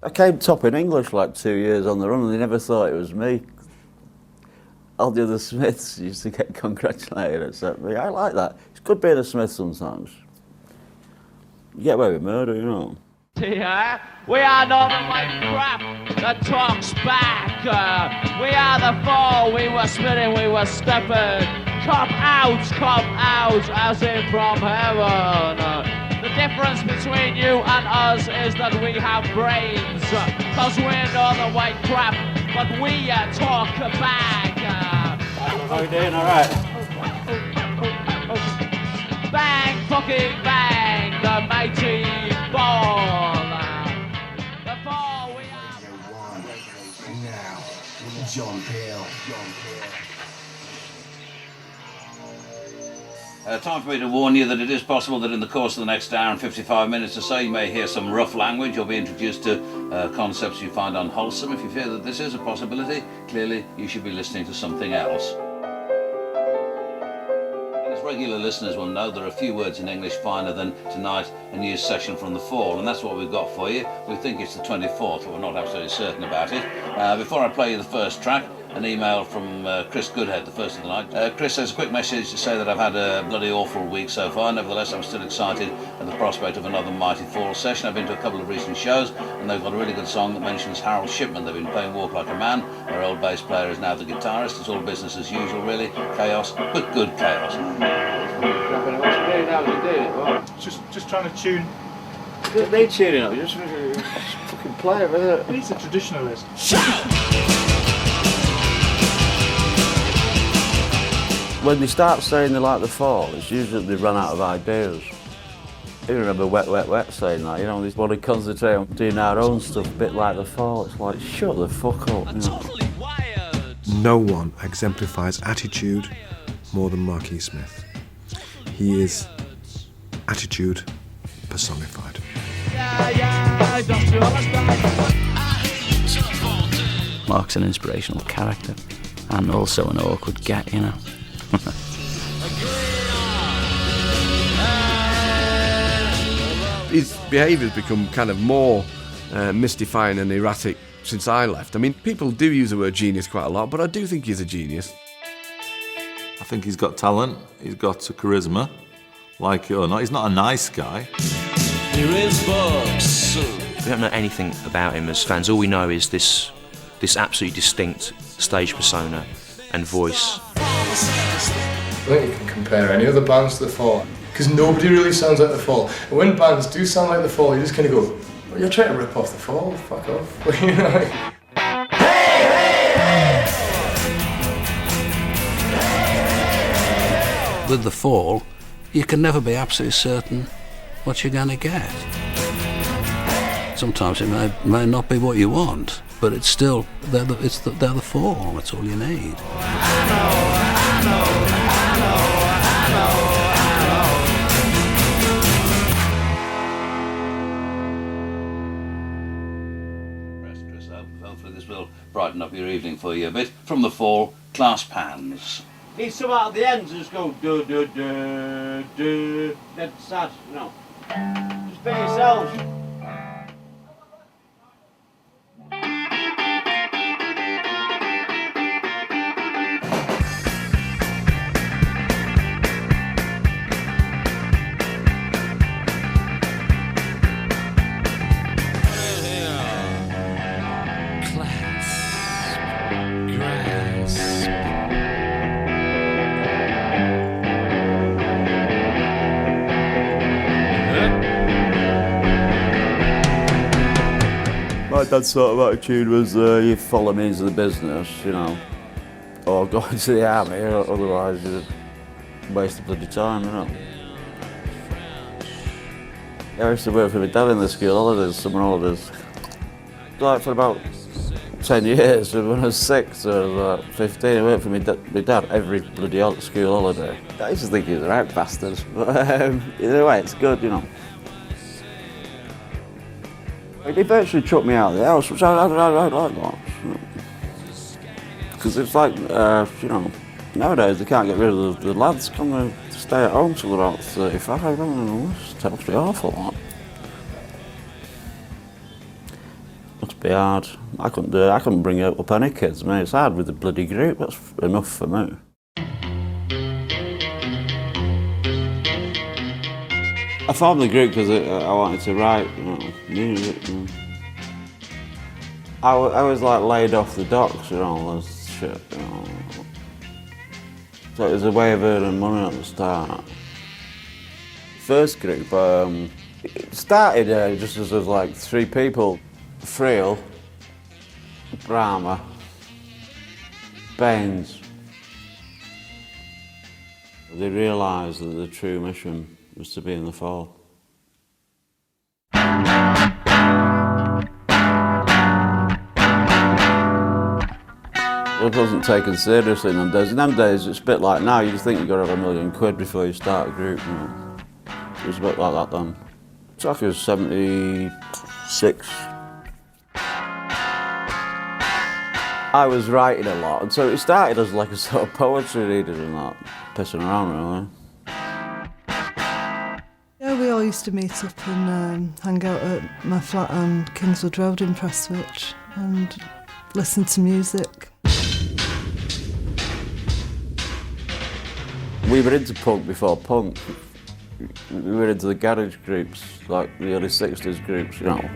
I came top in English like 2 years on the run, and they never thought it was me. All the other Smiths used to get congratulated except me. I like that. It's good being a Smith sometimes. You get away with murder, you know. Yeah, we are not the white crap that talks back. We are the Fall. We were spinning, we were stepping. Come out, as in from heaven. The difference between you and us is that we have brains. Cause we're not the white crap, but we talk back. How you doing? All right. Bang, fucking bang, the mighty Fall. The Fall, we are... Now, John Peel. Time for me to warn you that it is possible that in the course of the next hour and 55 minutes or so you may hear some rough language or be introduced to concepts you find unwholesome. If you fear that this is a possibility, clearly you should be listening to something else. As regular listeners will know, there are a few words in English finer than tonight, a news session from the Fall, and that's what we've got for you. We think it's the 24th, but we're not absolutely certain about it. Before I play you the first track, an email from Chris Goodhead, the first of the night. Chris has a quick message to say that I've had a bloody awful week so far. Nevertheless, I'm still excited at the prospect of another Mighty Fall session. I've been to a couple of recent shows, and they've got a really good song that mentions Harold Shipman. They've been playing Walk Like a Man. Our old bass player is now the guitarist. It's all business as usual, really. Chaos, but good chaos. Just trying to tune. Don't need tuning up, you just fucking play it, isn't it? He's a traditionalist. When they start saying they like the Fall, it's usually they run out of ideas. You remember Wet Wet Wet saying that, you know, they want to concentrate on doing our own stuff, a bit like the Fall. It's like, shut the fuck up. You know? No one exemplifies attitude more than Marquis Smith. He is attitude personified. Mark's an inspirational character and also an awkward get, you know. His behaviour's become kind of more mystifying and erratic since I left. I mean, people do use the word genius quite a lot, but I do think he's a genius. I think he's got talent, he's got charisma, like it or not. He's not a nice guy. Here is books. We don't know anything about him as fans. All we know is this absolutely distinct stage persona and voice. I think you can compare any other bands to The Fall, because nobody really sounds like The Fall. And when bands do sound like The Fall, you just kind of go, well, you're trying to rip off The Fall, fuck off. You know, like... With The Fall, you can never be absolutely certain what you're going to get. Sometimes it may not be what you want, but it's still, they're the Fall, that's all you need. Hopefully this will brighten up your evening for you a bit. From the Fall, Clasp Hands. Need some out at the end to just go do do do do. That's sad, you know. Just be yourselves. My dad's sort of attitude was you follow means of the business, you know, or go into the army, otherwise you waste of bloody time, you know. I used to work for my dad in the school holidays, summer holidays. Like for about 10 years, when I was 6 or 15, I worked for my dad every bloody school holiday. I used to think he was a right bastard, but either way, it's good, you know. He virtually chucked me out of the house, which I don't like that. Because it's like, you know, nowadays they can't get rid of the lads, can they stay at home till they're about 35, I don't know, it's terribly awful, that. Must be hard. I couldn't do it. I couldn't bring up any kids, mate. It's hard with the bloody group. That's enough for me. I formed the group because I wanted to write music. I was like laid off the docks and all this shit. So it was a way of earning money at the start. First group, it started just as like 3 people. Friel, Brahma, Baines. They realised that the true mission was to be in the Fall. It wasn't taken seriously in them days. In them days, it's a bit like now, you just think you've got to have £1 million before you start a group. You know. It was a bit like that then. It's like it was 76. I was writing a lot, and so it started as like a sort of poetry reader and that, pissing around really. Yeah, we all used to meet up and hang out at my flat on Kingswood Road in Prestwich and listen to music. We were into punk before punk. We were into the garage groups, like the early 60s groups, you know.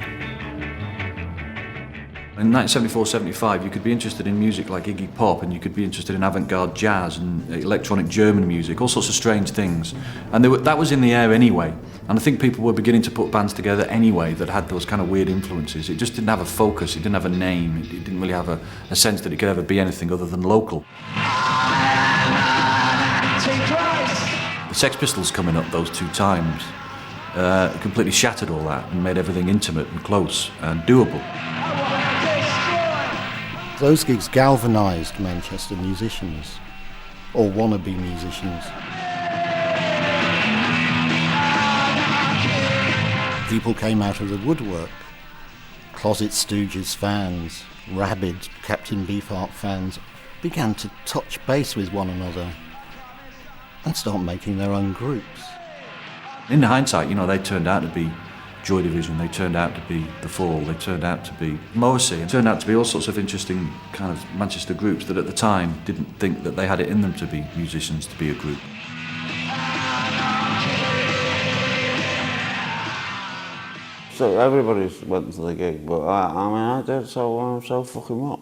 In 1974-75, you could be interested in music like Iggy Pop, and you could be interested in avant-garde jazz and electronic German music, all sorts of strange things. And that was in the air anyway. And I think people were beginning to put bands together anyway that had those kind of weird influences. It just didn't have a focus, it didn't have a name, it didn't really have a sense that it could ever be anything other than local. The Sex Pistols coming up those 2 times completely shattered all that and made everything intimate and close and doable. Those gigs galvanised Manchester musicians, or wannabe musicians. People came out of the woodwork. Closet Stooges fans, rabid Captain Beefheart fans began to touch base with one another and start making their own groups. In hindsight, you know, they turned out to be Joy Division, they turned out to be The Fall, they turned out to be Morrissey, it turned out to be all sorts of interesting kind of Manchester groups that at the time didn't think that they had it in them to be musicians, to be a group. So everybody went to the gig, but I did, so fucking what?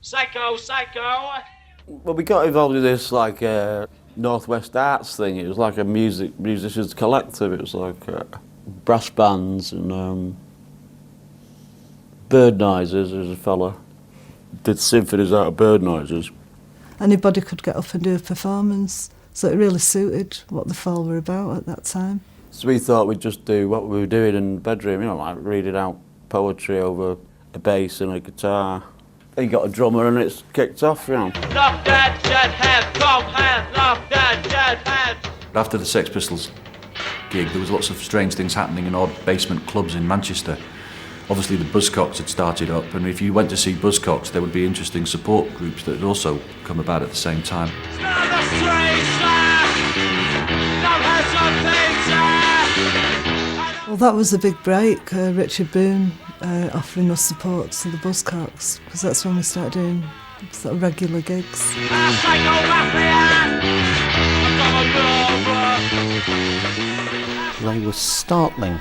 Psycho, psycho! Well, we got involved in this like Northwest Arts thing. It was like a musicians collective. It was like brass bands and bird noises. There was a fella did symphonies out of bird noises. Anybody could get up and do a performance, so it really suited what the Fall were about at that time. So we thought we'd just do what we were doing in the bedroom, you know, like reading out poetry over a bass and a guitar. Then you got a drummer and it's kicked off, you know. Knock that jet head, come head, knock that jet head. After the Sex Pistols gig, there was lots of strange things happening in odd basement clubs in Manchester. Obviously the Buzzcocks had started up, and if you went to see Buzzcocks, there would be interesting support groups that had also come about at the same time. Well, that was a big break, Richard Boone offering us support to the Buzzcocks, because that's when we started doing sort of regular gigs. They were startling.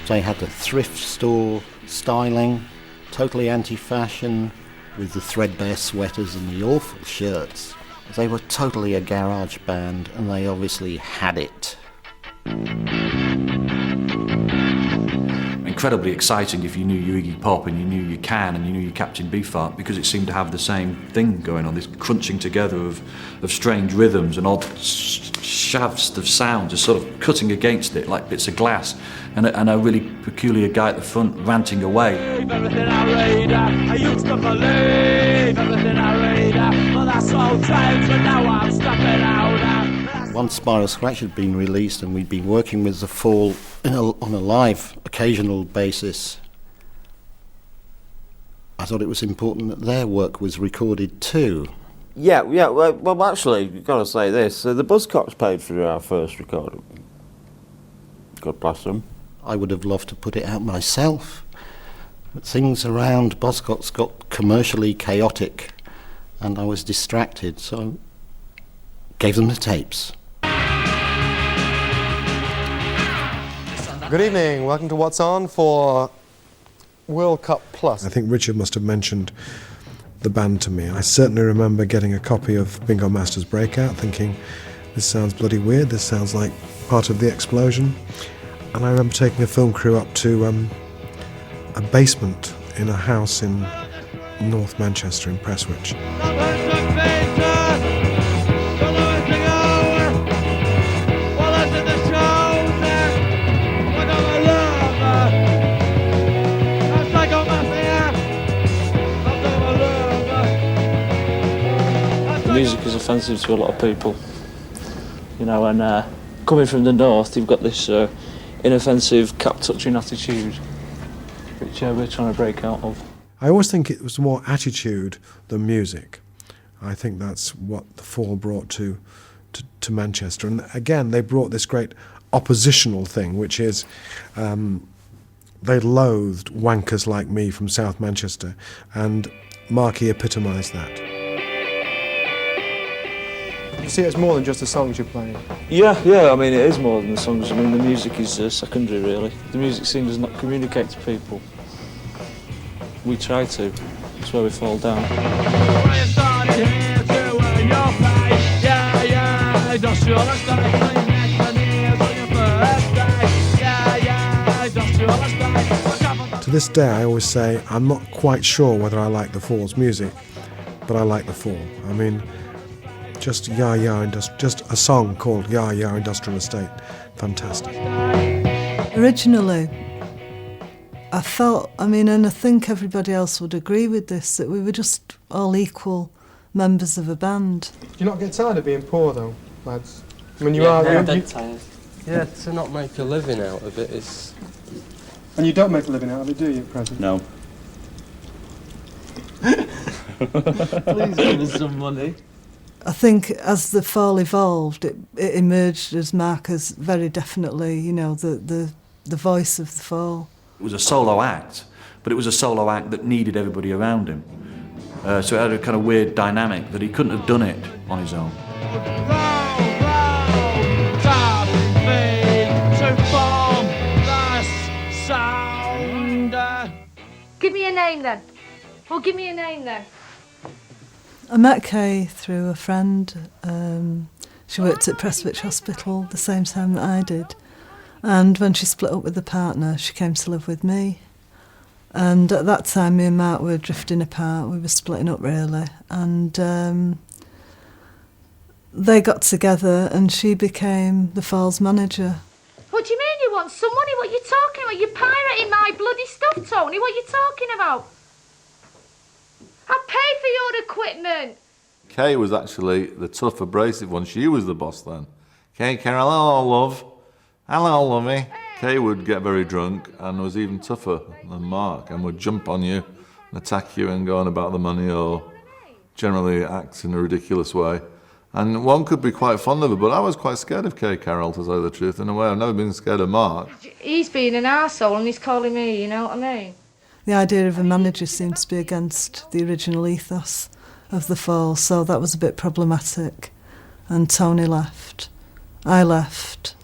They had the thrift store styling, totally anti-fashion, with the threadbare sweaters and the awful shirts. They were totally a garage band, and they obviously had it. Incredibly exciting if you knew your Iggy Pop and you knew your Can and you knew your Captain Beefheart, because it seemed to have the same thing going on, this crunching together of strange rhythms and odd shafts of sound just sort of cutting against it like bits of glass, and a really peculiar guy at the front ranting away. Everything I read, I used to believe everything I read, but that's all times and now I'm stepping out. Once Spiral Scratch had been released and we'd been working with The Fall on a live, occasional basis, I thought it was important that their work was recorded too. Yeah. Well, actually, you've got to say this. The Buzzcocks paid for our first recording. God bless them. I would have loved to put it out myself. But things around Buzzcocks got commercially chaotic and I was distracted, so gave them the tapes. Good evening, welcome to What's On for World Cup Plus. I think Richard must have mentioned the band to me. I certainly remember getting a copy of Bingo Master's Breakout, thinking, this sounds bloody weird, this sounds like part of The Explosion. And I remember taking a film crew up to a basement in a house in North Manchester in Prestwich. The music is offensive to a lot of people, you know, and coming from the north, you've got this inoffensive, cap-touching attitude, which we're trying to break out of. I always think it was more attitude than music. I think that's what the Fall brought to Manchester. And again, they brought this great oppositional thing, which is they loathed wankers like me from South Manchester, and Marky epitomised that. You see, it's more than just the songs you're playing. Yeah, I mean, it is more than the songs. I mean, the music is secondary, really. The music scene does not communicate to people. We try to. That's where we fall down. To this day, I always say, I'm not quite sure whether I like the Fall's music, but I like the Fall. I mean, just just a song called Ya Ya Industrial Estate. Fantastic. Originally, I felt, and I think everybody else would agree with this, that we were just all equal members of a band. Do you not get tired of being poor, though, lads? I mean, dead tired. Yeah, to not make a living out of it is... And you don't make a living out of it, do you, at present? No. Please give us some money. I think as the Fall evolved, it emerged as Marcus very definitely, the voice of the Fall. It was a solo act, but it was a solo act that needed everybody around him. So it had a kind of weird dynamic that he couldn't have done it on his own. Give me a name then. Well, give me a name then. I met Kay through a friend. She worked at Prestwich Hospital the same time that I did. And when she split up with the partner, she came to live with me. And at that time, me and Mark were drifting apart. We were splitting up, really. And they got together and she became the Fall's manager. What do you mean you want some money? What are you talking about? You're pirating my bloody stuff, Tony. What are you talking about? I'll pay for your equipment. Kay was actually the tough, abrasive one. She was the boss then. Kay, hello, love. Hello, lovey. Kay would get very drunk and was even tougher than Mark and would jump on you and attack you and go on about the money or generally act in a ridiculous way. And one could be quite fond of her, but I was quite scared of Kay Carroll, to tell the truth. In a way, I've never been scared of Mark. He's being an arsehole and he's calling me, you know what I mean? The idea of a manager seems to be against the original ethos of the Fall, so that was a bit problematic. And Tony left. I left.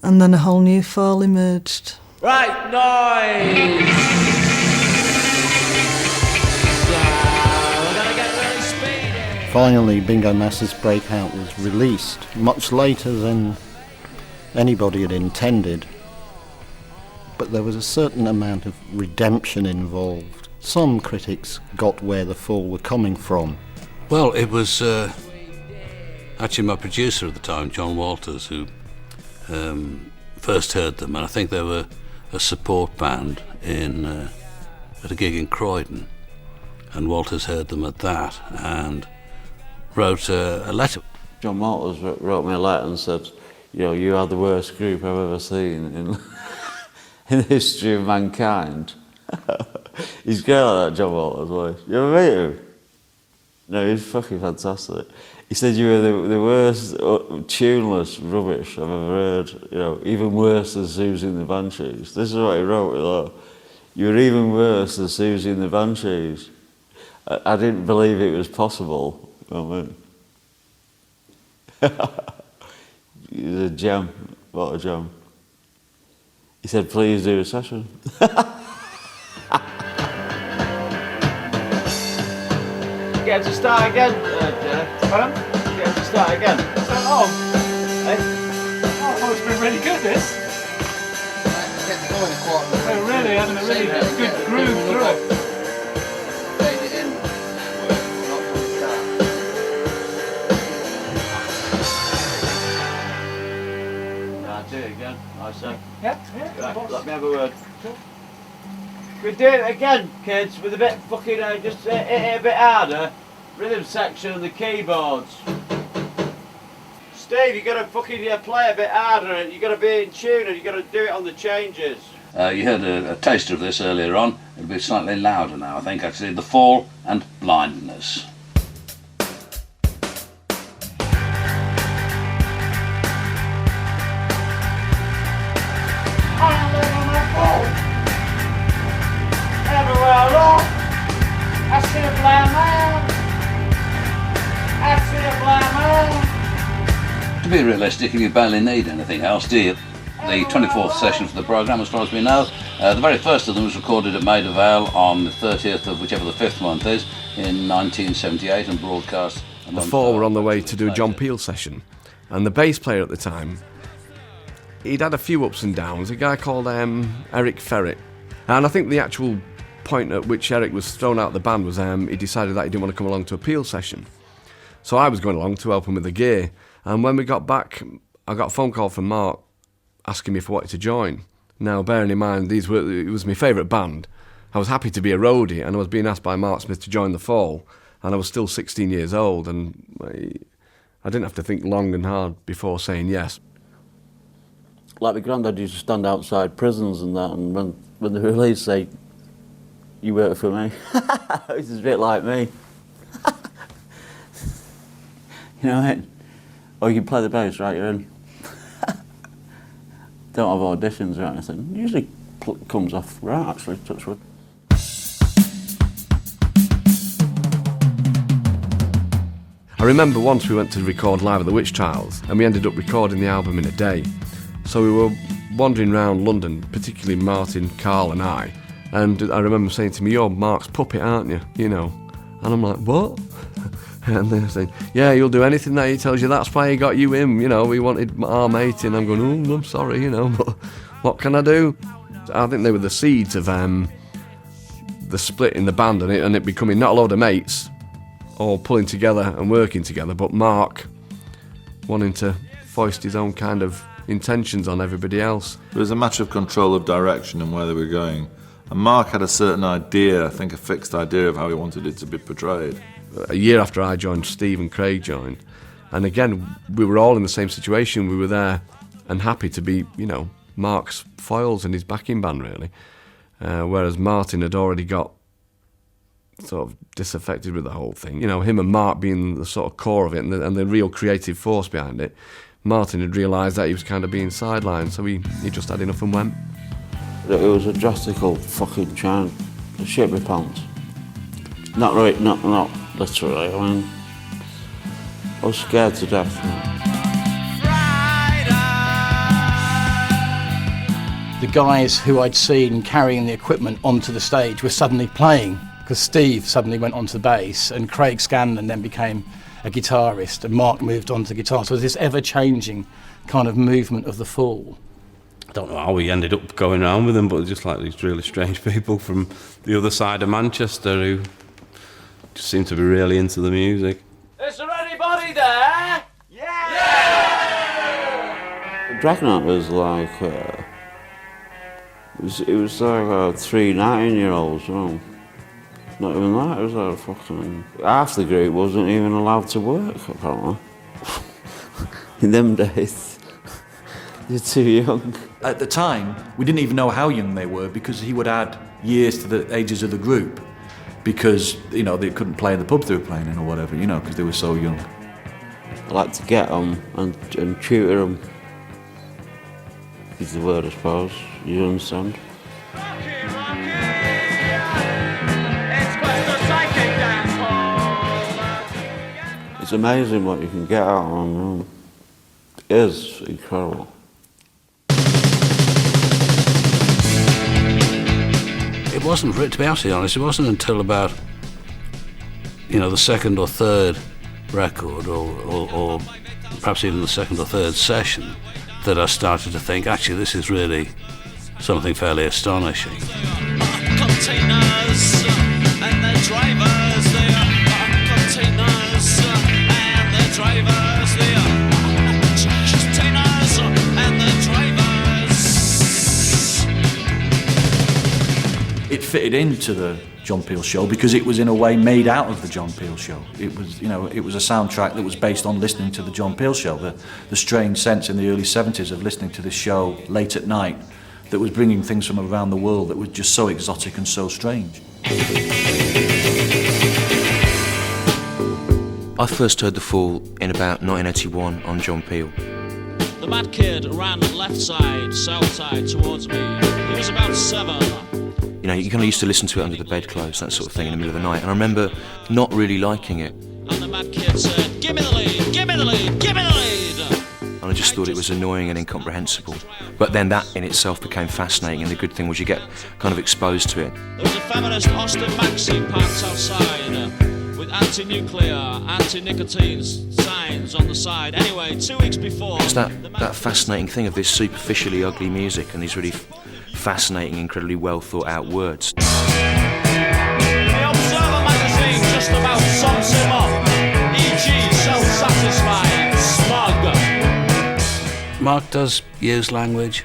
And then a whole new Fall emerged. Right, noise! Finally, Bingo Master's Breakout was released, much later than anybody had intended. But there was a certain amount of redemption involved. Some critics got where the Fall were coming from. Well, it was actually my producer at the time, John Walters, who first heard them, and I think they were a support band at a gig in Croydon, and Walters heard them at that and wrote a letter. John Walters wrote me a letter and said, you are the worst group I've ever seen in the history of mankind. He's great like that, John Walters, boy. You ever meet him? No, he's fucking fantastic. He said you were the worst tuneless rubbish I've ever heard. You know, even worse than Susie and the Banshees. This is what he wrote. Though. You were even worse than Susie and the Banshees. I didn't believe it was possible. You know what I mean? It was a gem. What a gem. He said, please do a session. Get to start again, Pardon? Get to start again. Oh, it's been really good, this. We're really having a really good groove through it. Do it again, I say. Yeah. Right, let me have a word. We do it again, kids, with a bit fucking, just hit it a bit harder. Rhythm section and the keyboards. Steve, you gotta fucking play a bit harder, and you gotta be in tune, and you gotta do it on the changes. You heard a taster of this earlier on. It'll be slightly louder now, I think, actually. The Fall and Blindness. Everywhere I look, I see a blind man. I see a blind man. To be realistic, you barely need anything else, do you? The 24th session for the programme, as far as we know. The very first of them was recorded at Maida Vale on the 30th of whichever the 5th month is, in 1978, and broadcast. The Fall were on the way to do a John Peel session, and the bass player at the time, he'd had a few ups and downs, a guy called Eric Ferret. And I think the actual point at which Eric was thrown out of the band was he decided that he didn't want to come along to a Peel session. So I was going along to help him with the gear. And when we got back, I got a phone call from Mark asking me if I wanted to join. Now, bearing in mind, it was my favourite band. I was happy to be a roadie, and I was being asked by Mark Smith to join the Fall. And I was still 16 years old, and I didn't have to think long and hard before saying yes. Like my granddad used to stand outside prisons and that, and when the release say, you work for me. This is a bit like me. You know what I mean? Or you can play the bass, right, you're in. Don't have auditions or anything. Usually comes off right, actually, touch wood. I remember once we went to record Live at the Witch Trials, and we ended up recording the album in a day. So we were wandering around London, particularly Martin, Carl and I, and I remember saying to me, you're Mark's puppet, aren't you? You know. And I'm like, what? And they're saying, yeah, you'll do anything that he tells you, that's why he got you in, you know, we wanted our mate in. I'm going, oh, I'm sorry, you know, but what can I do? I think they were the seeds of the split in the band and it becoming not a load of mates all pulling together and working together, but Mark wanting to foist his own kind of intentions on everybody else. It was a matter of control of direction and where they were going. And Mark had a certain idea, I think a fixed idea of how he wanted it to be portrayed. A year after I joined, Steve and Craig joined. And again, we were all in the same situation. We were there and happy to be, you know, Mark's foils and his backing band, really. Whereas Martin had already got sort of disaffected with the whole thing. You know, him and Mark being the sort of core of it and the real creative force behind it. Martin had realised that he was kind of being sidelined, so he just had enough and went. It was a drastical fucking chant. It shit my pants. Not right, not literally. I mean, I was scared to death. The guys who I'd seen carrying the equipment onto the stage were suddenly playing, because Steve suddenly went onto the bass and Craig Scanlon then became a guitarist and Mark moved on to guitar. So this ever-changing kind of movement of the Fall. I don't know how we ended up going around with them, but just like these really strange people from the other side of Manchester who just seemed to be really into the music. Is there anybody there? Yeah! Dragonaut was like, it was like 3 19-year-olds, you know. Not even that, it was like fucking... Half the group wasn't even allowed to work, apparently. In them days, you're too young. At the time, we didn't even know how young they were because he would add years to the ages of the group because, you know, they couldn't play in the pub they were playing in or whatever, you know, because they were so young. I like to get them and tutor them. Is the word, I suppose. You understand? It's amazing what you can get out of them. It is incredible. It wasn't, to be absolutely honest, it wasn't until about, the second or third record, or perhaps even the second or third session, that I started to think, actually, this is really something fairly astonishing. Containers and their drivers, they are containers and their drivers, they are containers and their drivers. It fitted into the John Peel show because it was in a way made out of the John Peel show. It was, it was a soundtrack that was based on listening to the John Peel show. The strange sense in the early 70s of listening to this show late at night that was bringing things from around the world that were just so exotic and so strange. I first heard The Fall in about 1981 on John Peel. The mad kid ran left side, south side towards me. He was about 7. You kind of used to listen to it under the bedclothes, that sort of thing, in the middle of the night. And I remember not really liking it. And the mad kid said, "Give me the lead, give me the lead, give me the lead." And I just thought it was annoying and incomprehensible. But then that in itself became fascinating, and the good thing was you get kind of exposed to it. There was a feminist Austin Maxine parked outside with anti-nuclear, anti-nicotine signs on the side. Anyway, 2 weeks before... It's that fascinating thing of this superficially ugly music and these really fascinating, incredibly well thought out words. The Observer magazine just about sums him up, e.g. self-satisfied, smug. Mark does use language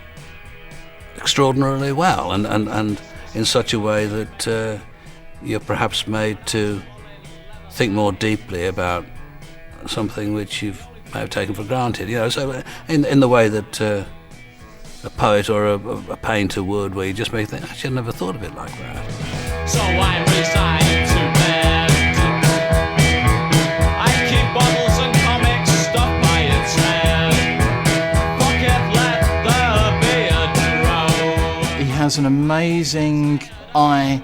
extraordinarily well and in such a way that you're perhaps made to think more deeply about something which you may have taken for granted. So in the way that a poet or a painter would, where you just may think, actually, I never thought of it like that. So I resign to bed. I keep bottles and comics stuck by its head. Fuck it, let the beard grow. He has an amazing eye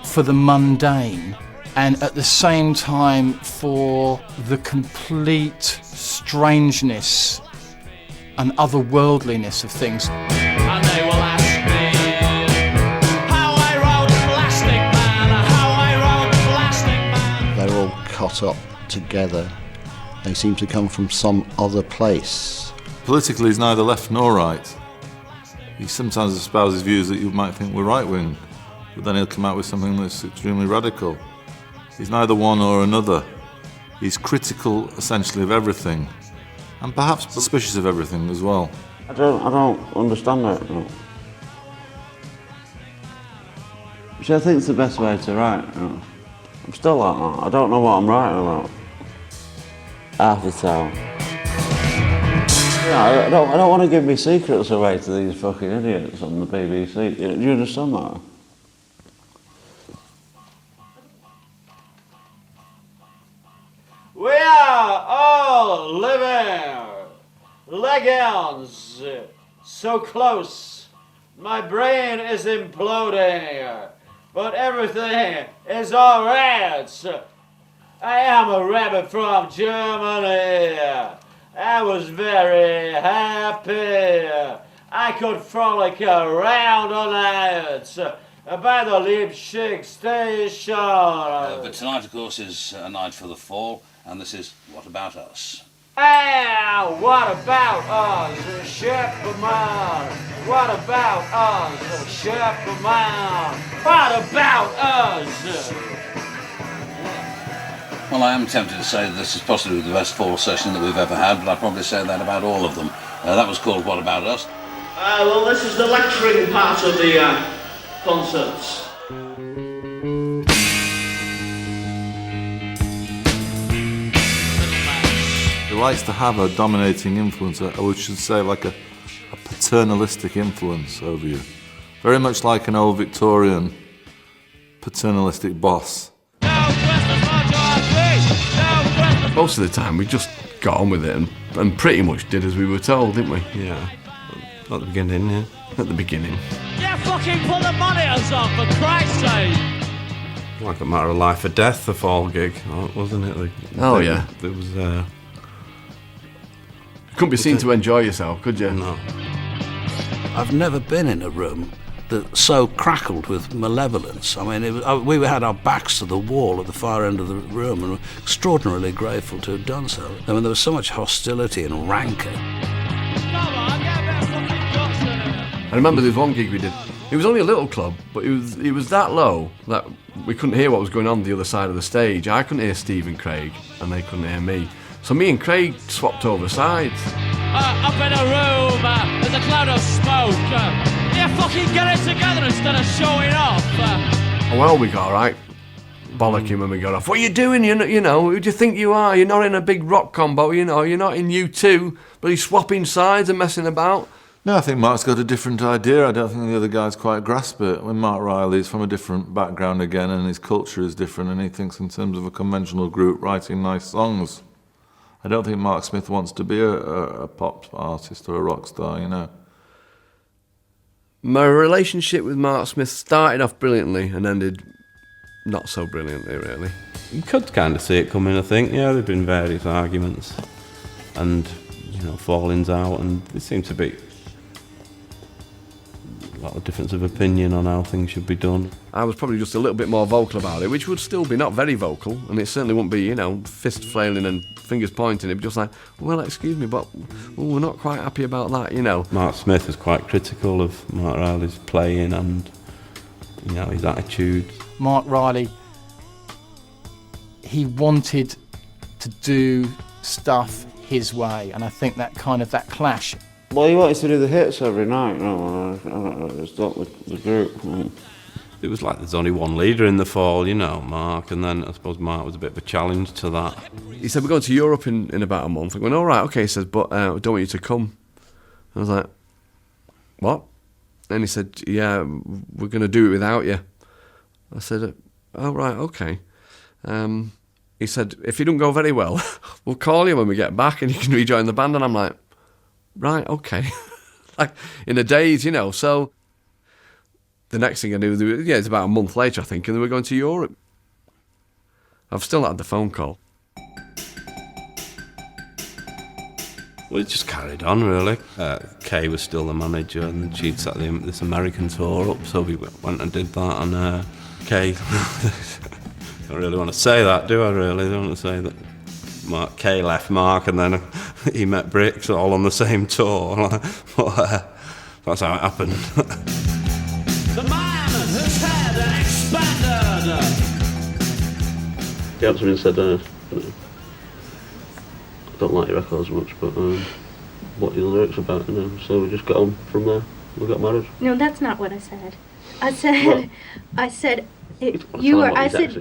for the mundane and at the same time for the complete strangeness and otherworldliness of things. And they will ask me how I wrote Plastic Man, how I wrote Plastic Man. They're all caught up together. They seem to come from some other place. Politically, he's neither left nor right. He sometimes espouses views that you might think were right-wing, but then he'll come out with something that's extremely radical. He's neither one or another. He's critical, essentially, of everything, and perhaps suspicious of everything as well. I don't understand that. No. Which I think is the best way to write. I'm still like that. I don't know what I'm writing about half the time. I don't want to give my secrets away to these fucking idiots on the BBC. Do you understand that? We are all living legumes, so close. My brain is imploding, but everything is alright. I am a rabbit from Germany. I was very happy. I could frolic around all night by the Leipzig station. But tonight, of course, is a night for the Fall, and this is What About Us? Ah, what about us, Shepherdman? What about us, Shepherdman? What about us? Well, I am tempted to say that this is possibly the best Fall session that we've ever had, but I'd probably say that about all of them. That was called What About Us? Well, this is the lecturing part of the concerts. He likes to have a dominating influence, or we should say like a paternalistic influence over you. Very much like an old Victorian paternalistic boss. Most of the time we just got on with it and pretty much did as we were told, didn't we? Yeah. At the beginning, yeah. At the beginning. Yeah, fucking put the monitors on, for Christ's sake! Like a matter of life or death, the Fall gig, wasn't it? Yeah. There was... You couldn't be seen to enjoy yourself, could you? No. I've never been in a room that so crackled with malevolence. I mean, we had our backs to the wall at the far end of the room and were extraordinarily grateful to have done so. I mean, there was so much hostility and rancour. I remember there was one gig we did. It was only a little club, but it was that low that we couldn't hear what was going on the other side of the stage. I couldn't hear Steve and Craig, and they couldn't hear me. So me and Craig swapped over sides. Up in a room, there's a cloud of smoke. Yeah, fucking get it together instead of showing off. Well, we got right. Bollock him when we got off. What are you doing? You know, who do you think you are? You're not in a big rock combo, you know. You're not in U2, but he's swapping sides and messing about. No, I think Mark's got a different idea. I don't think the other guys quite grasp it. When Mark Riley's from a different background again, and his culture is different, and he thinks in terms of a conventional group writing nice songs. I don't think Mark Smith wants to be a pop artist or a rock star, you know. My relationship with Mark Smith started off brilliantly and ended not so brilliantly, really. You could kind of see it coming, I think. Yeah, there've been various arguments and, you know, fallings out, and there seemed to be a lot of difference of opinion on how things should be done. I was probably just a little bit more vocal about it, which would still be not very vocal, and it certainly wouldn't be, you know, fist flailing and fingers pointing. It'd be just like, well, excuse me, but we're not quite happy about that, you know. Mark Smith was quite critical of Mark Riley's playing and, you know, his attitude. Mark Riley, he wanted to do stuff his way, and I think that clash. Well, he wanted to do the hits every night, it's not the group. It was like there's only one leader in the Fall, you know, Mark, and then I suppose Mark was a bit of a challenge to that. He said, we're going to Europe in about a month. I went, all right, okay, he says, but I don't want you to come. I was like, what? And he said, yeah, we're going to do it without you. I said, oh, right, okay. He said, if you don't go very well, we'll call you when we get back and you can rejoin the band. And I'm like, right, okay. Like, in a daze, you know. So the next thing I knew, it's about a month later, I think, and they were going to Europe. I've still not had the phone call. Well, it just carried on, really. Kay was still the manager, and she'd set this American tour up, so we went and did that, and Kay... I don't really want to say that, do I, really? I don't want to say that Kay left Mark, and then he met Bricks all on the same tour. But, that's how it happened. The man whose head expanded. He answered me and said, I don't like your records much, but what are the lyrics about? You know? So we just got on from there. We got married. No, that's not what I said. I said, actually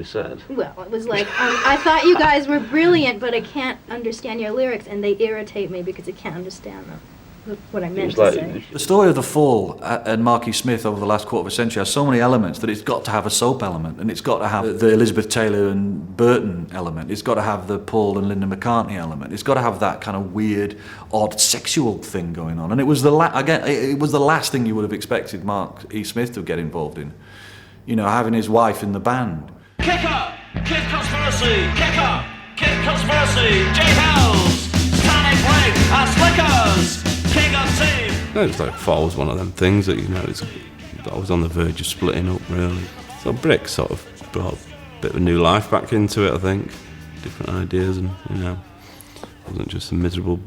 said. Well, it was like, I thought you guys were brilliant, but I can't understand your lyrics, and they irritate me because I can't understand them. What I meant to say. The story of the Fall and Marky Smith over the last quarter of a century has so many elements that it's got to have a soap element, and it's got to have the Elizabeth Taylor and Burton element. It's got to have the Paul and Linda McCartney element. It's got to have that kind of weird, odd, sexual thing going on. And it was the last thing you would have expected Mark E. Smith to get involved in. You know, having his wife in the band. Kicker, Kid Conspiracy, Kicker, Kid Conspiracy, J Hells, Tonic Wing, and Slickers, King of Team. No, it's like Fall was one of them things that, you know, I was on the verge of splitting up, really. So Bricks sort of brought a bit of a new life back into it, I think. Different ideas, and, you know, it wasn't just the miserable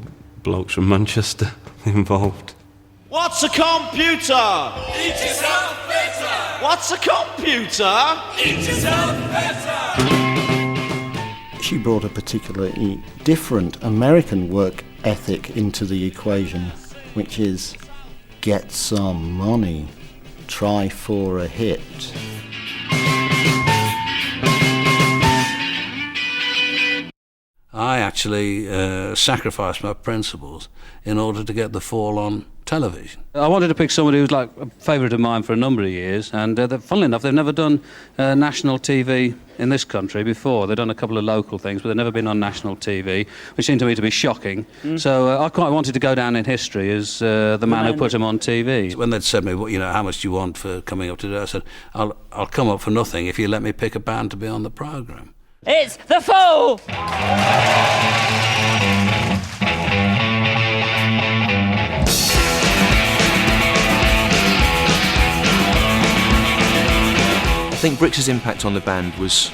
blokes from Manchester involved. What's a computer? Eat yourself better. What's a computer? Eat yourself better. She brought a particularly different American work ethic into the equation, which is get some money, try for a hit. I actually sacrificed my principles in order to get the Fall on television. I wanted to pick somebody who's like a favourite of mine for a number of years, and funnily enough, they've never done national TV in this country before. They've done a couple of local things, but they've never been on national TV, which seemed to me to be shocking. So I quite wanted to go down in history as the man who put them on TV. When they'd said to me, well, you know, how much do you want for coming up today? I said, I'll come up for nothing if you let me pick a band to be on the programme. It's The Fall! I think Brix's impact on the band was,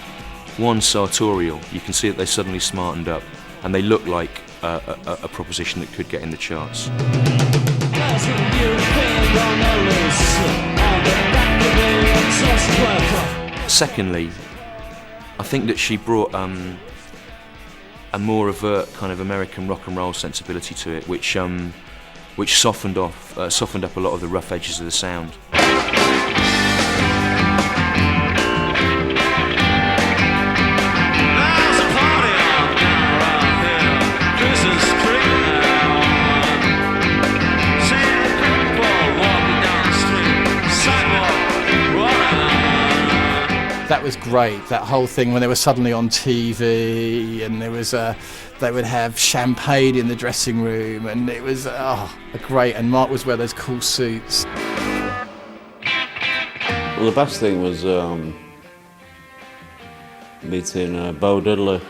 one, sartorial. You can see that they suddenly smartened up, and they look like a proposition that could get in the charts. Secondly, I think that she brought a more overt kind of American rock and roll sensibility to it, which softened up a lot of the rough edges of the sound. That was great, that whole thing when they were suddenly on TV and there was they would have champagne in the dressing room, and it was great, and Mark was wearing those cool suits. Well, the best thing was meeting Bo Diddley.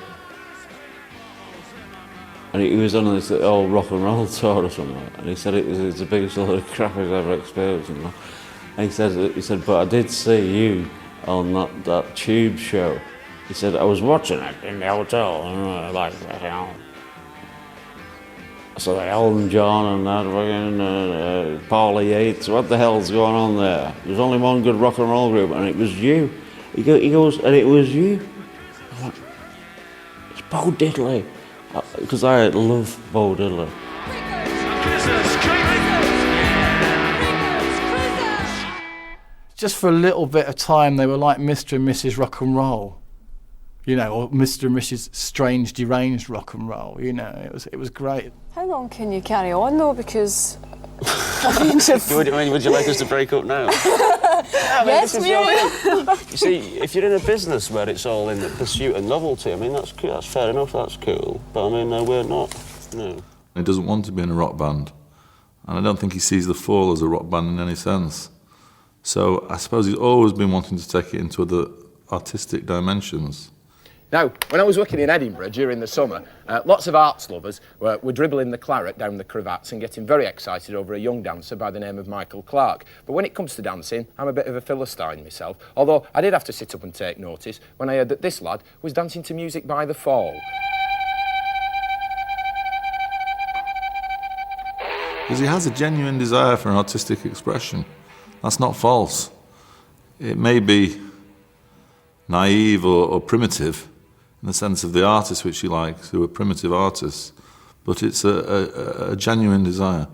And he was on this old rock and roll tour or something, and he said it was the biggest load of crap he's ever experienced. And he said, but I did see you on that Tube show. He said, I was watching it in the hotel, and so Elton John and that fucking Paulie Yates, what the hell's going on there? There's only one good rock and roll group, and it was you. He goes, and it was you? I'm like, it's Bo Diddley. Because I love Bo Diddley. Just for a little bit of time, they were like Mr. and Mrs. Rock and Roll, you know, or Mr. and Mrs. Strange Deranged Rock and Roll. You know, it was great. How long can you carry on though? Because would you like us to break up now? Yes, we will. You see, if you're in a business where it's all in the pursuit of novelty, I mean, that's cool, that's fair enough, that's cool. But I mean, we're not. No. He doesn't want to be in a rock band, and I don't think he sees The Fall as a rock band in any sense. So I suppose he's always been wanting to take it into other artistic dimensions. Now, when I was working in Edinburgh during the summer, lots of arts lovers were dribbling the claret down the cravats and getting very excited over a young dancer by the name of Michael Clark. But when it comes to dancing, I'm a bit of a Philistine myself, although I did have to sit up and take notice when I heard that this lad was dancing to music by The Fall. Because he has a genuine desire for an artistic expression. That's not false. It may be naive or primitive in the sense of the artists which he likes, who are primitive artists, but it's a genuine desire.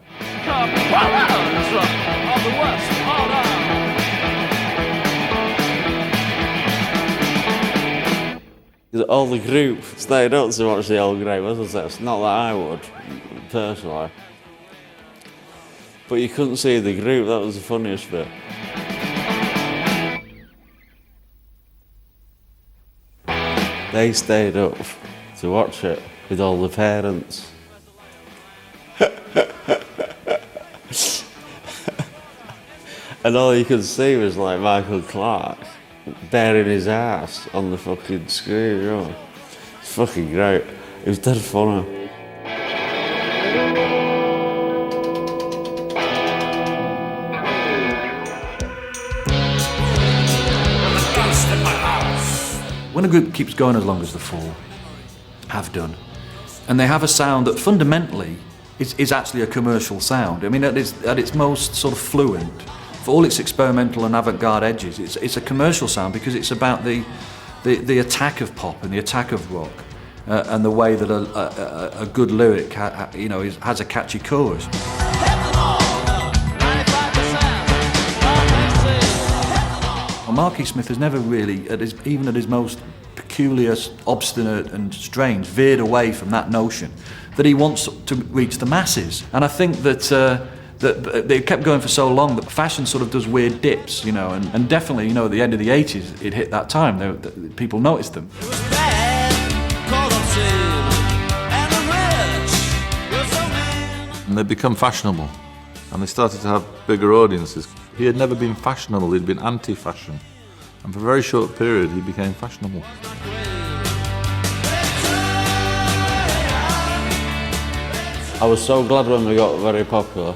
All the group stayed up to watch the old Grey Whistlestone. Not that I would, personally. But you couldn't see the group, that was the funniest bit. They stayed up to watch it with all the parents. And all you could see was like Michael Clark bearing his ass on the fucking screen, you know. It's fucking great. It was dead funny. When a group keeps going as long as The Fall have done, and they have a sound that fundamentally is actually a commercial sound. I mean, at its most sort of fluent, for all its experimental and avant-garde edges, it's a commercial sound because it's about the attack of pop and the attack of rock, and the way that a good lyric has a catchy chorus. Marky Smith has never really, even at his most peculiar, obstinate and strange, veered away from that notion that he wants to reach the masses. And I think that that they kept going for so long that fashion sort of does weird dips, you know, and definitely, you know, at the end of the 80s, it hit that time. People noticed them. And they'd become fashionable, and they started to have bigger audiences. He had never been fashionable, he'd been anti-fashion, and for a very short period he became fashionable. I was so glad when we got very popular.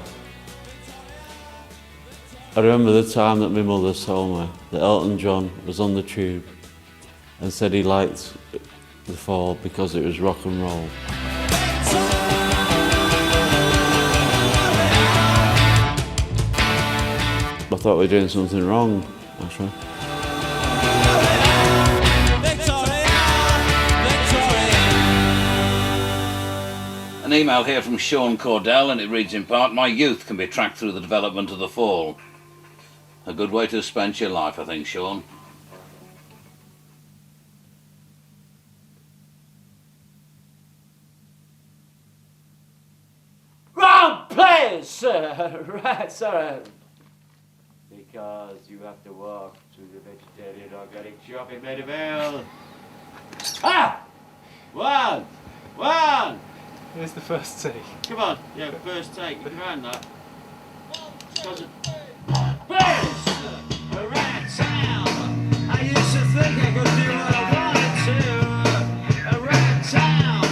I remember the time that my mother told me that Elton John was on the Tube and said he liked The Fall because it was rock and roll. I thought we were doing something wrong, actually. An email here from Sean Cordell, and it reads in part, "My youth can be tracked through the development of The Fall." A good way to have spent your life, I think, Sean. Wrong place, sir. Right, sorry. Because you have to walk to the vegetarian organic shop in Maryville. Ah! One! Here's the first take. Come on, yeah, first take. You can find that. Place! A rat town. I used to think I could do what I wanted to. A rat town.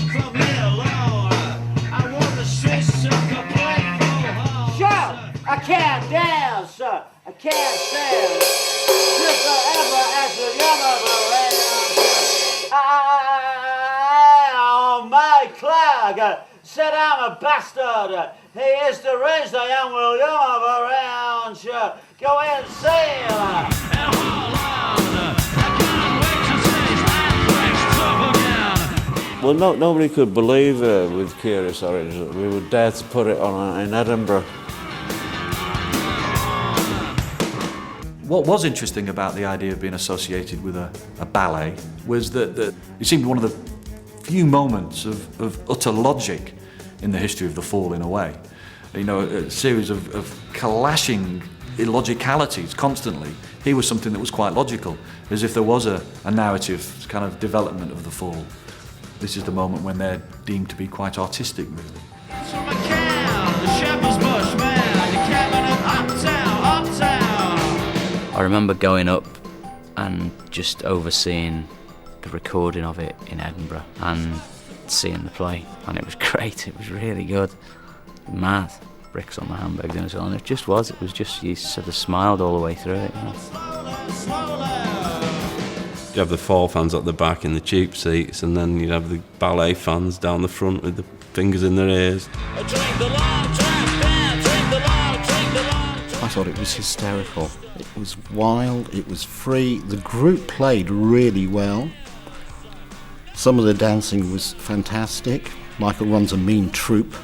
From here alone. I want the streets to complain for. Shout! I can't dance! I can't stand! Just forever as the my Clark said I'm a bastard. He is the rich the young William of around. Go insane. Well, nobody could believe with Curious Orange that we would dare to put it on in Edinburgh. What was interesting about the idea of being associated with a ballet was that it seemed one of the few moments of utter logic in the history of The Fall, in a way. You know, a series of clashing illogicalities constantly. Here was something that was quite logical, as if there was a narrative kind of development of The Fall. This is the moment when they're deemed to be quite artistic, really. I remember going up and just overseeing the recording of it in Edinburgh and seeing the play, and it was great. It was really good. Mad. Bricks on the handbags and so on. It just was. It was just, you sort of smiled all the way through it, you know. You have the Fall fans at the back in the cheap seats, and then you'd have the ballet fans down the front with the fingers in their ears. I thought it was hysterical. It was wild, it was free. The group played really well. Some of the dancing was fantastic. Michael runs a mean troupe.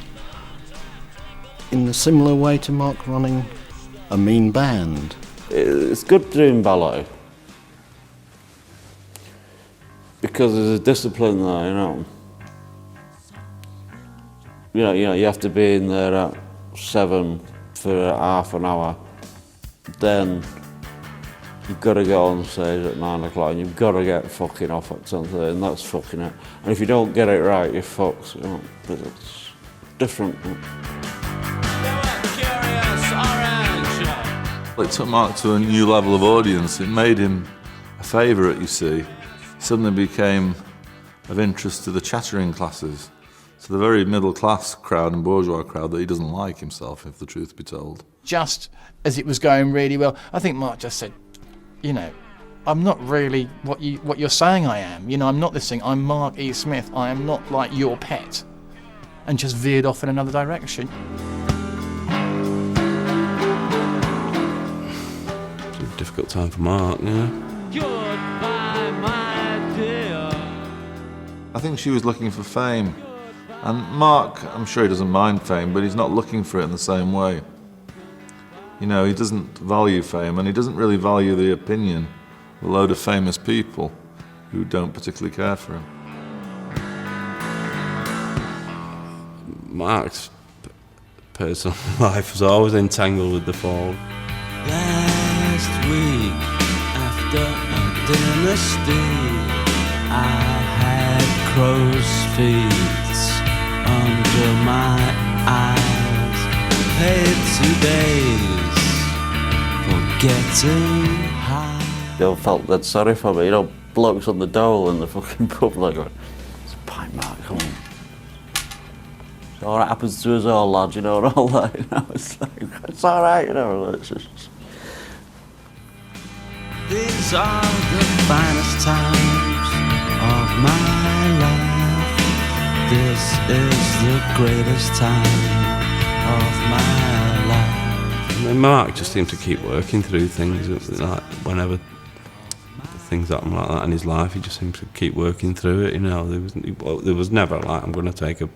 In a similar way to Mark running a mean band. It's good doing ballet because there's a discipline there, you know. You know, you have to be in there at 7 for half an hour. Then you've got to get on stage at 9 o'clock and you've got to get fucking off at 10:30, and that's fucking it. And if you don't get it right, you're fucked, you know. But it's different. It took Mark to a new level of audience. It made him a favourite, you see. He suddenly became of interest to the chattering classes, to the very middle-class crowd and bourgeois crowd that he doesn't like himself, if the truth be told. Just as it was going really well, I think Mark just said, you know, I'm not really what you're saying I am. You know, I'm not this thing. I'm Mark E. Smith. I am not like your pet. And just veered off in another direction. Difficult time for Mark, yeah. Goodbye, my dear. I think she was looking for fame. And Mark, I'm sure he doesn't mind fame, but he's not looking for it in the same way. You know, he doesn't value fame, and he doesn't really value the opinion of a load of famous people who don't particularly care for him. Mark's personal life was always entangled with the Fall. Last week, after a dynasty, I had crow's feet under my eyes. Paid 2 days for getting high. They all felt dead sorry for me, you know, blokes on the dole in the fucking pub like, it's a pint, Mark, come on. All that happens to us all, lads, you know, and all that, you know, it's like, it's all right, you know, it's just... These are the finest times of my life. This is the greatest time of my life. And Mark just seemed to keep working through things, like whenever things happen like that in his life, he just seemed to keep working through it, you know. There was never like, I'm going to take a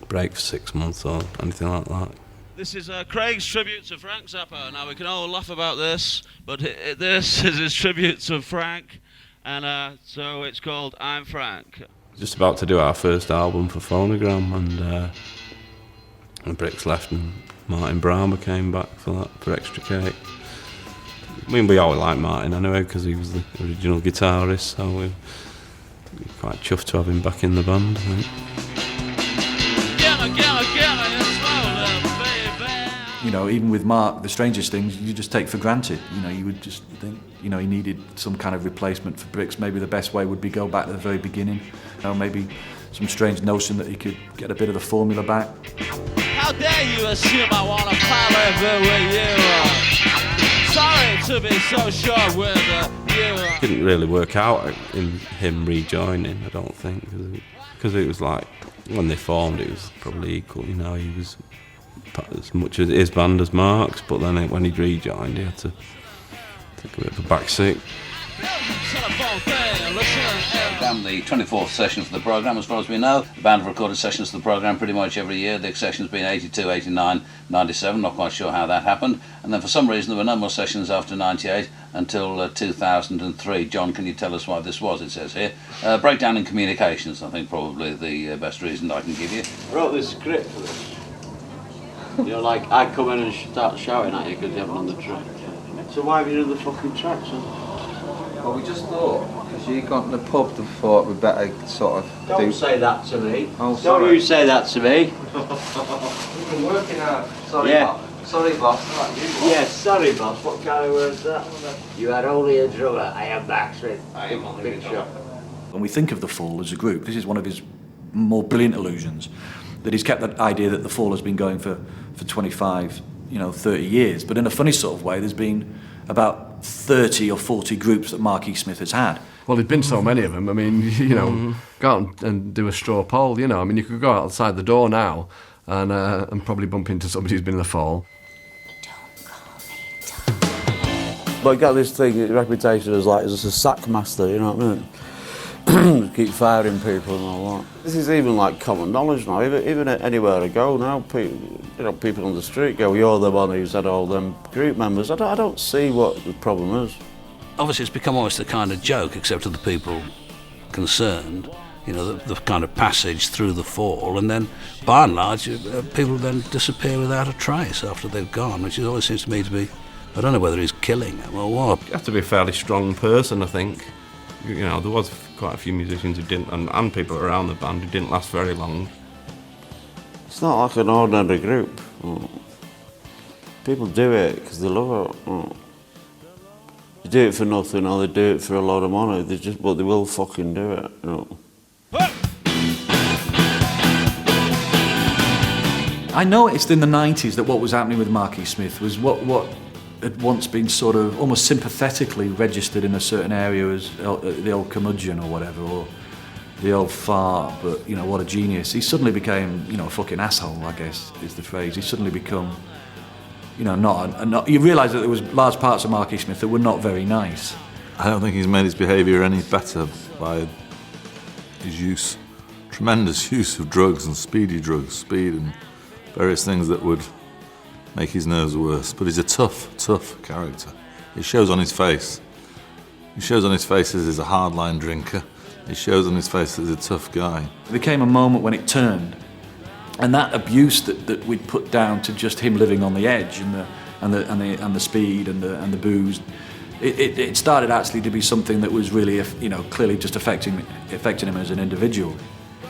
break for 6 months or anything like that. This is Craig's tribute to Frank Zappa. Now, we can all laugh about this, but this is his tribute to Frank, and so it's called I'm Frank. Just about to do our first album for Phonogram, and Bricks left and Martin Brahma came back for Extra Cake. I mean, we always liked Martin anyway, because he was the original guitarist, so we're quite chuffed to have him back in the band, I think. You know, even with Mark, the strangest things you just take for granted. You know, you would just think, you know, he needed some kind of replacement for Bricks. Maybe the best way would be go back to the very beginning. You know, maybe some strange notion that he could get a bit of the formula back. How dare you assume I want to pal with you? Sorry to be so sure with you. It didn't really work out in him rejoining, I don't think, because it was like, when they formed, it was probably equal, you know, he was as much as his band as Mark's, but then when he rejoined, he had to take a bit of a back seat. The 24th session for the programme, as far as we know. The band have recorded sessions for the programme pretty much every year. The session's been 82, 89, 97, not quite sure how that happened. And then for some reason there were no more sessions after 98 until 2003. John, can you tell us why this was, it says here? Breakdown in communications, I think probably the best reason I can give you. I wrote this script for this. You know, like, I'd come in and start shouting at you because you haven't done the track. So why have you done the fucking track, son? Well, we just thought, because you got in the pub, we thought we'd better sort of Don't say that to me. Oh, Don't you say that to me. We've been working hard. Sorry, Yeah. boss. Sorry, boss. Yes, sorry, boss. What kind of word's that? You are only a drummer. I am Backsmith. I am only a drummer. When we think of The Fall as a group, this is one of his more brilliant illusions, that he's kept that idea that The Fall has been going for 25, 30 years. But in a funny sort of way, there's been about 30 or 40 groups that Mark E. Smith has had. Well, there've been so many of them. I mean, go out and do a straw poll, I mean, you could go outside the door now and probably bump into somebody who's been in The Fall. But I got this thing, reputation as like, as a sack master, you know what I mean? Keep firing people and all that. This is even like common knowledge now, even anywhere I go now, people on the street go, you're the one who's had all them group members. I don't see what the problem is. Obviously, it's become almost a kind of joke, except to the people concerned, the kind of passage through The Fall, and then, by and large, people then disappear without a trace after they've gone, which always seems to me to be, I don't know whether he's killing them or what. You have to be a fairly strong person, I think. There was quite a few musicians who didn't, and people around the band who didn't last very long. It's not like an ordinary group. People do it because they love it. They do it for nothing or they do it for a lot of money. But they will fucking do it. I noticed in the 90s that what was happening with Mark E. Smith was what had once been sort of almost sympathetically registered in a certain area as the old curmudgeon or whatever, or the old fart, but what a genius. He suddenly became, a fucking asshole, I guess is the phrase. He suddenly become, not you realise that there was large parts of Mark E. Smith that were not very nice. I don't think he's made his behaviour any better by his tremendous use of drugs and speed and various things that would make his nerves worse. But he's a tough character. It shows on his face. He shows on his face as he's a hardline drinker. It shows on his face that he's a tough guy. There came a moment when it turned, And that abuse that we'd put down to just him living on the edge and the speed and the booze, it started actually to be something that was really, you know, clearly just affecting him as an individual.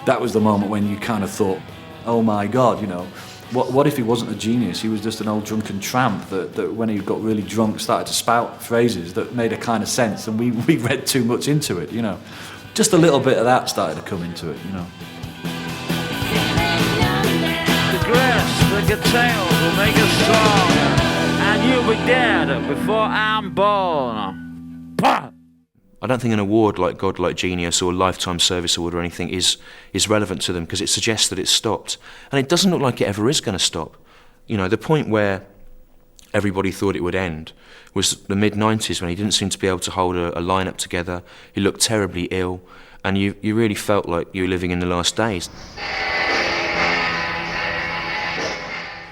That was the moment when you kind of thought, oh my God, you know, what if he wasn't a genius? He was just an old drunken tramp that when he got really drunk started to spout phrases that made a kind of sense, and we read too much into it, you know. Just a little bit of that started to come into it, you know. The grass, the guitar will make us strong, and you'll be dead before I'm born. Bah! I don't think an award like Godlike Genius or Lifetime Service Award or anything is relevant to them, because it suggests that it's stopped. And it doesn't look like it ever is going to stop. You know, the point where everybody thought it would end was the mid-90s, when he didn't seem to be able to hold a lineup together. He looked terribly ill, and you really felt like you were living in the last days.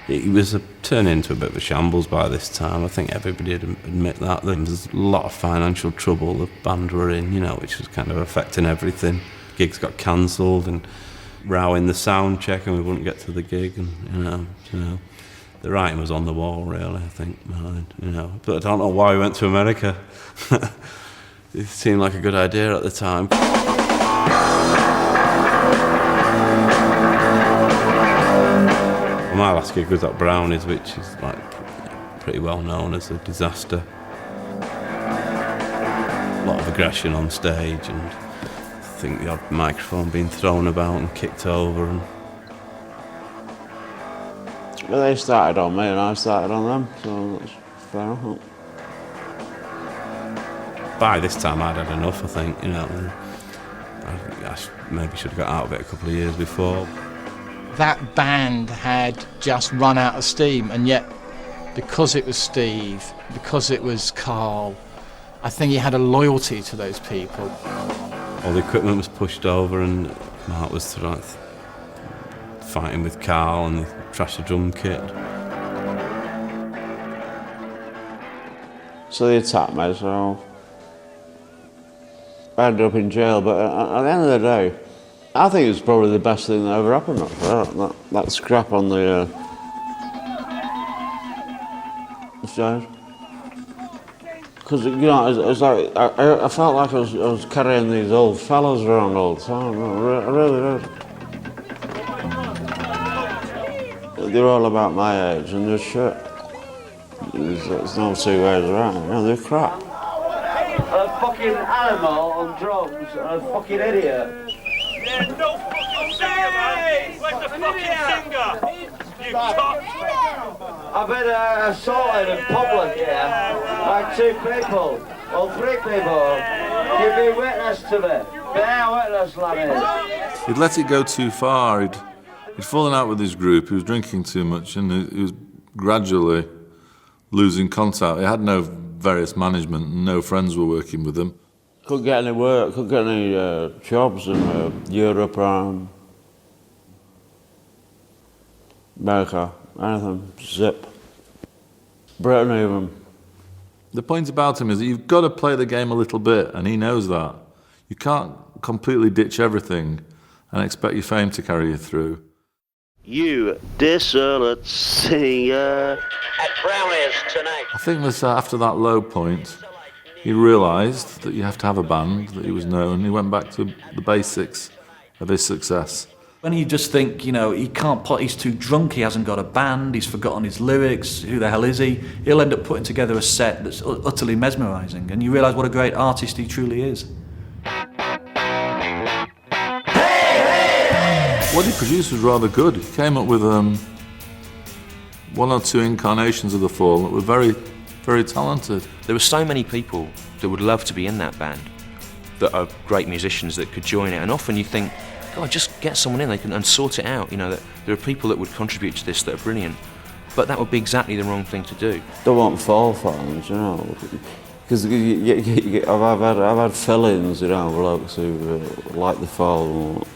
It was turning into a bit of a shambles by this time. I think everybody would admit that. There was a lot of financial trouble the band were in, you know, which was kind of affecting everything. Gigs got cancelled and row in the sound check, and we wouldn't get to the gig, and you know, the writing was on the wall, really, I think, you know. But I don't know why we went to America. It seemed like a good idea at the time. My last gig was at Brownies, which is like pretty well known as a disaster. A lot of aggression on stage, and I think the odd microphone being thrown about and kicked over. And well, they started on me and I started on them, so that's fair enough. By this time I'd had enough, I think, you know. I maybe should have got out of it a couple of years before. That band had just run out of steam, and yet because it was Steve, because it was Carl, I think he had a loyalty to those people. All the equipment was pushed over, and Mark was fighting with Carl and trashed the drum kit. So they attacked me, so I ended up in jail, but at the end of the day, I think it's probably the best thing that ever happened. That scrap on the stage. Because, you know, it's like, I felt like I was carrying these old fellas around all the time. I really did. They're all about my age, and they're shit. There's no two ways around it. You know, they're crap. A fucking animal on drums and a fucking idiot. Yeah, no fucking singer, man! Where's the fucking singer? You cock! I've been assaulted in public here by 2 people, or 3 people. Give me witness to me. Bear witness, laddie. He'd let it go too far. He'd fallen out with his group. He was drinking too much, and he was gradually losing contact. He had no various management, and no friends were working with him. Couldn't get any work, couldn't get any jobs in Europe or America, anything, zip. Britain even. The point about him is that you've got to play the game a little bit, and he knows that. You can't completely ditch everything and expect your fame to carry you through. You dissolute singer. At Brownies tonight. I think that after that low point, he realised that you have to have a band, that he was known. He went back to the basics of his success. When you just think, you know, he's too drunk, he hasn't got a band, he's forgotten his lyrics, who the hell is he? He'll end up putting together a set that's utterly mesmerising, and you realise what a great artist he truly is. What he produced was rather good. He came up with 1 or 2 incarnations of The Fall that were very, very talented. There were so many people that would love to be in that band that are great musicians that could join it, and often you think, God, just get someone in, and sort it out. You know, that there are people that would contribute to this that are brilliant, but that would be exactly the wrong thing to do. Don't want Fall fans, you know, because I've had fill-ins, you know, blokes who like The Fall,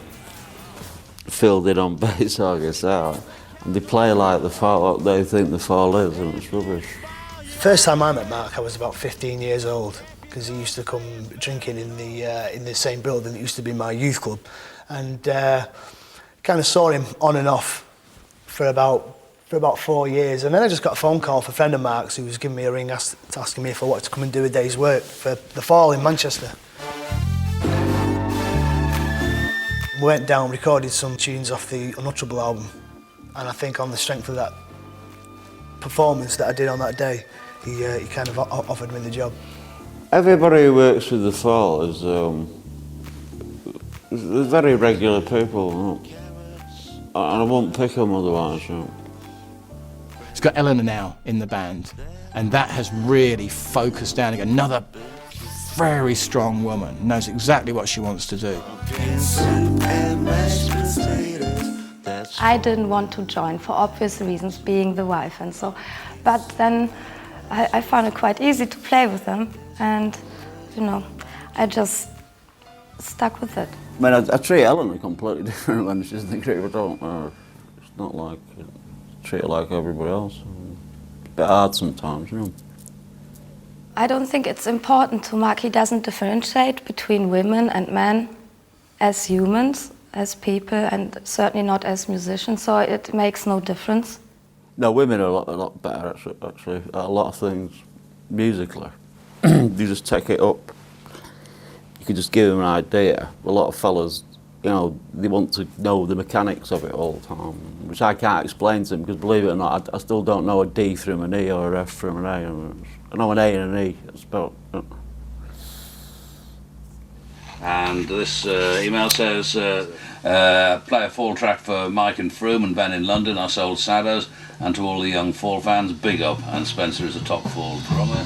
filled in on bass or guitar, and they play like The Fall, what they think The Fall is, and it's rubbish. First time I met Mark, I was about 15 years old, because he used to come drinking in the same building that used to be my youth club, and kind of saw him on and off for about 4 years, and then I just got a phone call from a friend of Mark's who was giving me a ring asking me if I wanted to come and do a day's work for The Fall in Manchester. We went down, recorded some tunes off the Unutterable album, and I think on the strength of that performance that I did on that day, he kind of offered me the job. Everybody who works with The Fall is they're very regular people, and I won't pick them otherwise. It's got Eleanor now in the band, and that has really focused down again. Another very strong woman, knows exactly what she wants to do. I didn't want to join for obvious reasons, being the wife and so, but then I found it quite easy to play with them, and you know, I just stuck with it. I mean, I treat Eleanor completely different when she's in the group. I don't. It's not like treat her like everybody else. It's a bit hard sometimes, you know. I don't think it's important to Mark. He doesn't differentiate between women and men as humans, as people, and certainly not as musicians, so it makes no difference. No, women are a lot better, actually, at a lot of things, musically. You just take it up. You can just give them an idea. A lot of fellas, you know, they want to know the mechanics of it all the time, which I can't explain to them, because believe it or not, I still don't know a D from an E or a F from an A. I know an A and an E, it's about... And this email says, play a Fall track for Mike and Froome and Ben in London, Us Old Saddos, and to all the young Fall fans, big up. And Spencer is a top Fall drummer.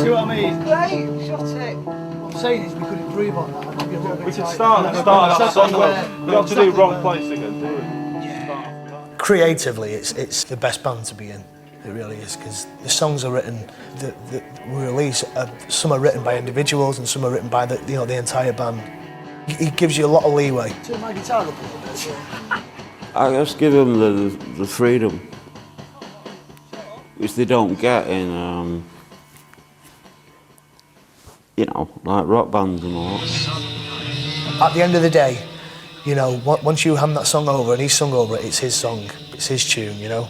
See what I mean? Great, shot it. What I'm saying is we could improve on that. We should start that song. We don't have to do Wrong Place again, do we? Creatively, it's the best band to be in. It really is, because the songs are written that we release. Some are written by individuals, and some are written by the entire band. It gives you a lot of leeway. Turn my guitar up a little bit. I just give them the freedom, which they don't get in, you know, like rock bands and all that. At the end of the day, you know, once you hand that song over and he's sung over it, it's his song, it's his tune, you know.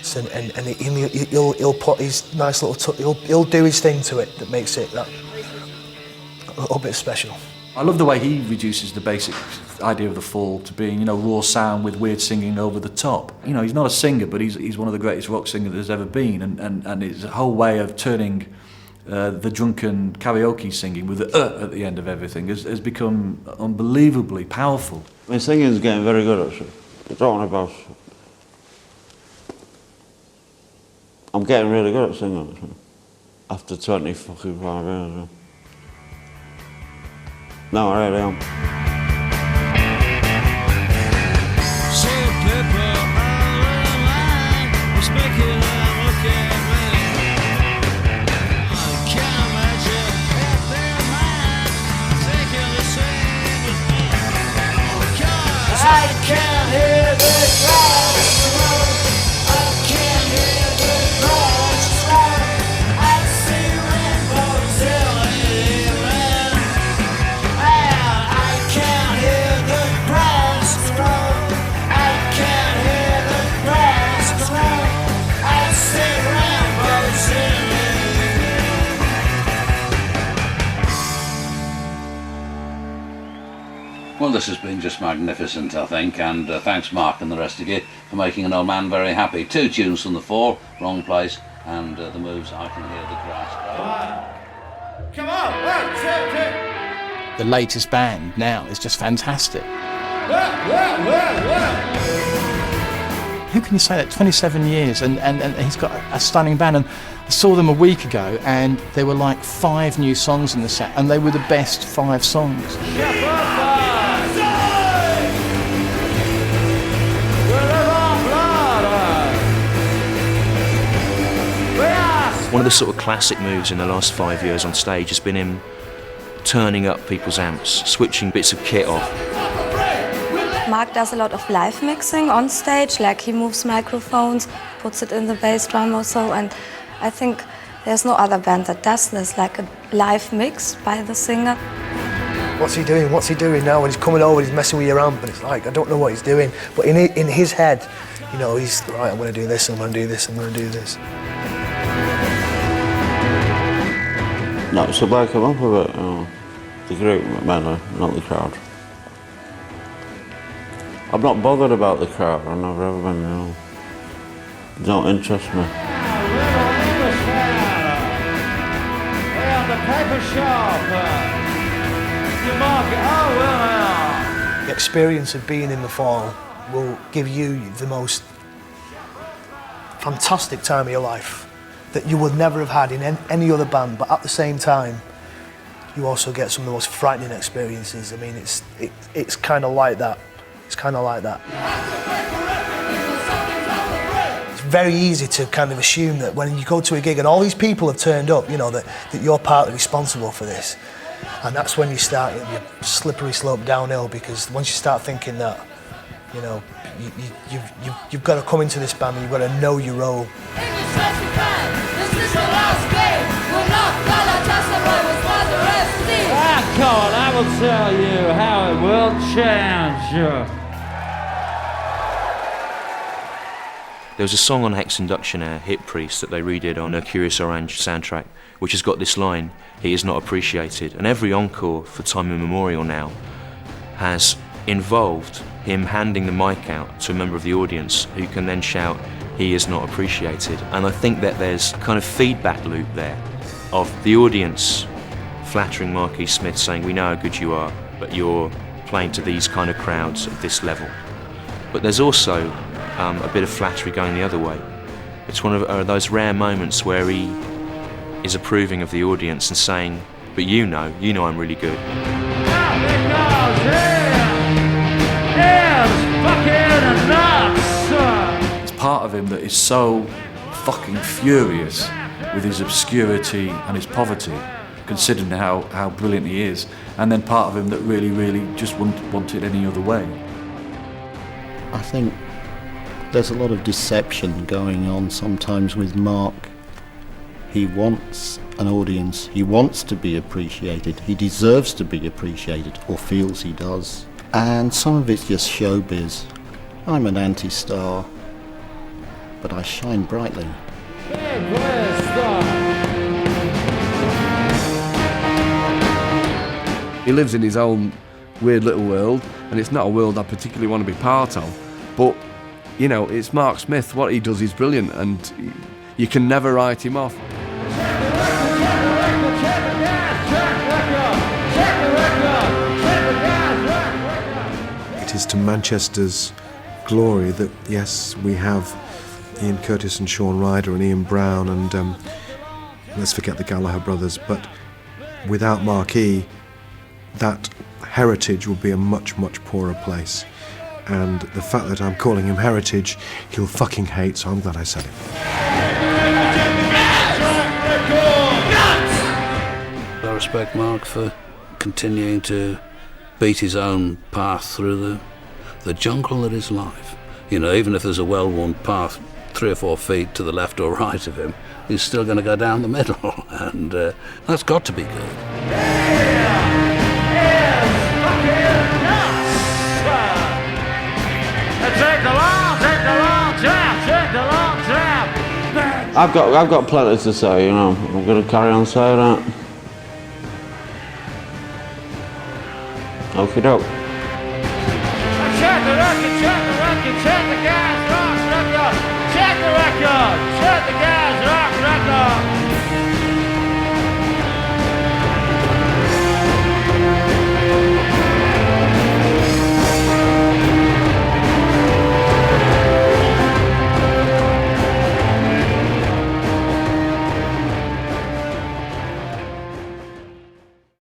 So, and he'll put his nice little, he'll do his thing to it that makes it that a little bit special. I love the way he reduces the basic idea of the Fall to being, you know, raw sound with weird singing over the top. You know, he's not a singer, but he's one of the greatest rock singers there's ever been, and his whole way of turning the drunken karaoke singing with the at the end of everything has become unbelievably powerful. My singing's getting very good, actually. I don't want about. I'm getting really good at singing, actually. After 25 years. No, I really am. I can't hear the grass grow. I can't hear the grass grow. I see rainbows in the evening. And I can't hear the grass grow. I can't hear the grass grow. I see rainbows in the Well, this has been just magnificent, I think, and thanks Mark and the rest of you for making an old man very happy. 2 tunes from The Fall, Wrong Place, and The Moves, I Can Hear the Grass. Come on, 1, 2, 3. The latest band now is just fantastic. Who can you say that? 27 years, and he's got a stunning band. And I saw them a week ago, and there were like 5 new songs in the set, and they were the best 5 songs. One of the sort of classic moves in the last 5 years on stage has been him turning up people's amps, switching bits of kit off. Mark does a lot of live mixing on stage, like he moves microphones, puts it in the bass drum or so, and I think There's no other band that does this, like a live mix by the singer. What's he doing? What's he doing now? When he's coming over, he's messing with your amp, and it's like, I don't know what he's doing. But in his head, you know, he's, right, I'm going to do this, I'm going to do this, I'm going to do this. No, it's a bloke I'm up with it. The group, mainly, not the crowd. I'm not bothered about the crowd, I've never ever been, you know. It don't interest me. The paper shop. You mark it. Oh, well. The experience of being in the Fall will give you the most fantastic time of your life that you would never have had in any other band, but at the same time, you also get some of the most frightening experiences. I mean, it's kind of like that. It's kind of like that. It's very easy to kind of assume that when you go to a gig and all these people have turned up, you know, that you're partly responsible for this. And that's when you start your slippery slope downhill, because once you start thinking that, you know, you've got to come into this band and you've got to know your role. God, I will tell you how it will change. There was a song on Hex Induction, Hit Priest, that they redid on a Curious Orange soundtrack, which has got this line, "He is not appreciated." And every encore for time immemorial now has involved him handing the mic out to a member of the audience who can then shout, "He is not appreciated." And I think that there's a kind of feedback loop there of the audience flattering Marquis Smith, saying, "We know how good you are, but you're playing to these kind of crowds at this level." But there's also a bit of flattery going the other way. It's one of those rare moments where he is approving of the audience and saying, "But you know I'm really good." It's part of him that is so fucking furious with his obscurity and his poverty, considering how brilliant he is, and then part of him that really, really just wouldn't want it any other way. I think there's a lot of deception going on sometimes with Mark. He wants an audience, he wants to be appreciated, he deserves to be appreciated, or feels he does. And some of it's just showbiz. I'm an anti-star, but I shine brightly. He lives in his own weird little world, and it's not a world I particularly want to be part of. But, you know, it's Mark Smith. What he does is brilliant, and you can never write him off. It is to Manchester's glory that, yes, we have Ian Curtis and Sean Ryder and Ian Brown and let's forget the Gallagher brothers, but without Marquis, that heritage will be a much, much poorer place. And the fact that I'm calling him heritage, he'll fucking hate, so I'm glad I said it. I respect Mark for continuing to beat his own path through the jungle that is life. You know, even if there's a well-worn path 3 or 4 feet to the left or right of him, he's still going to go down the middle, and that's got to be good. I've got plenty to say, you know. I'm going to carry on saying that. Okie doke. Check the record, check the Gas Rock record. Check the record, check the Gas Rock record.